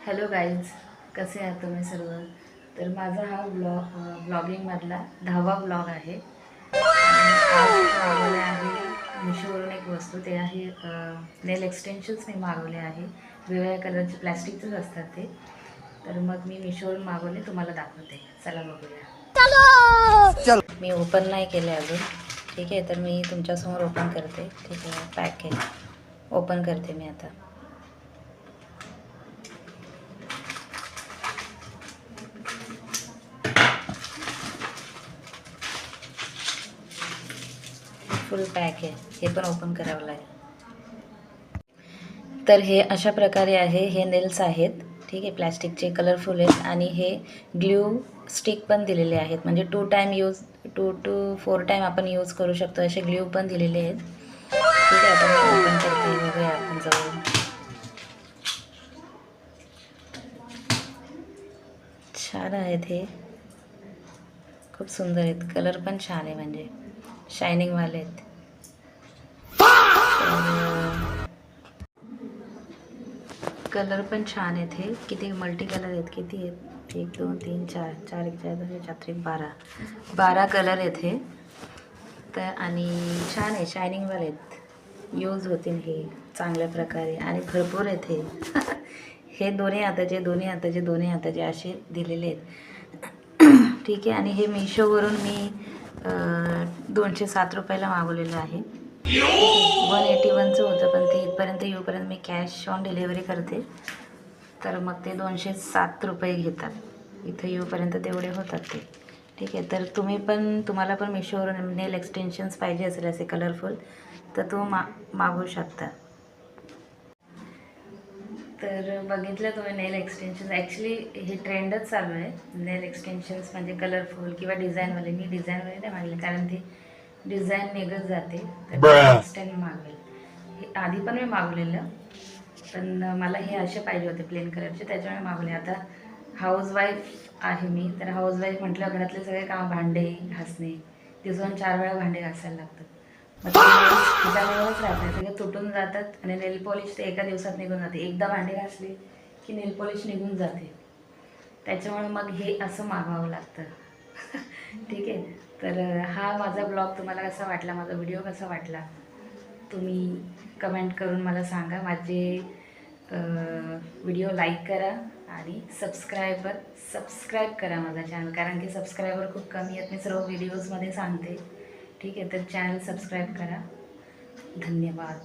Hello guys, कसे आहात तुम्ही सर्व? तर माझा हा ब्लॉगिंगमधला 10वा ब्लॉग आहे. आज मागवले आहे मिशोवरून एक वस्तू. ते आहे नेल एक्सटेन्शन्स मी मागवले आहे. वेगवेगळ्या कलरचे प्लॅस्टिकचेच असतात ते. तर मग मी मिशोवरून मागवले, तुम्हाला दाखवते. चला बघूया. मी ओपन नाही केले अजून. ठीक आहे, तर मी तुमच्यासमोर ओपन करते. ठीक आहे, पॅक आहे, ओपन करते मी आता. फुल पॅक आहे, हे पण ओपन करावं लागेल. तर हे अशा प्रकारे आहे. हे नेल्स आहेत, ठीक आहे, प्लॅस्टिकचे कलरफुल आहेत. आणि हे ग्ल्यू स्टिक पण दिलेले आहेत, म्हणजे 2 to 4 टाईम आपण यूज करू शकतो असे ग्ल्यू पण दिलेले आहेत. ठीक आहे, आता मी ओपन करते, बघूया आपण जवळ. छान आहेत हे, खूप सुंदर आहेत. कलर पण छान आहे, म्हणजे शायनिंगवाले आहेत. कलर पण छान आहेत. हे किती मल्टी कलर आहेत, किती आहेत, 1 2 3 4 4 1 4 2 4 3 12 कलर आहेत हे. तर आणि छान आहे, शायनिंगवाले आहेत, यूज होतील हे चांगल्या प्रकारे. आणि भरपूर आहेत हे. हे दोन्ही हाताचे असे दिलेले आहेत. ठीक आहे. आणि हे मिशोवरून मी 207 रुपयाला मागवलेलं आहे. 181चं होतं, पण ते इथपर्यंत येऊपर्यंत मी कॅश ऑन डिलिव्हरी करते, तर मग ते 207 रुपये घेतात. इथं येऊपर्यंत तेवढे होतात ते. ठीक आहे, तर तुम्हाला पण मिशोवरून नेल एक्सटेन्शन्स पाहिजे असेल असे कलरफुल, तर मागवू शकता. तर बघितलं तुम्ही नेल एक्सटेन्शन्स. ॲक्च्युली हे ट्रेंडच चालू आहे, नेल एक्सटेन्शन्स म्हणजे कलरफुल किंवा डिझाईनवाले. मी डिझाईनवाले नाही मागले, कारण ती डिझाईन निघत जाते, तर नेक्स्ट टाईम मागवेल. हे आधी पण मी मागवलेलं, पण मला हे असे पाहिजे होते प्लेन कलरचे, त्याच्यामुळे मागवले. आता हाऊसवाईफ आहे मी, तर हाऊसवाईफ म्हटलं घरातले सगळे काम, भांडे घासणे, दिवसातून 4 वेळा भांडे घासायला लागतात. मग त्याच्यामुळेच राहतात, सगळे तुटून जातात. आणि नेल पॉलिश ते एका दिवसात निघून जाते. एकदा भांडे घासले की नेल पॉलिश निघून जाते, त्याच्यामुळे मग हे असं मागवावं लागतं. ठीक आहे, तर हा माझा ब्लॉग तुम्हाला कसा वाटला, माझा व्हिडिओ कसा वाटला, तुम्ही कमेंट करून मला सांगा. माझे व्हिडिओ लाईक करा आणि सबस्क्राईब करा माझा चॅनल, कारण की सबस्क्रायबर खूप कमी आहेत, मी सर्व व्हिडिओजमध्ये सांगते. ठीक आहे, तर चॅनल सबस्क्राईब करा. धन्यवाद.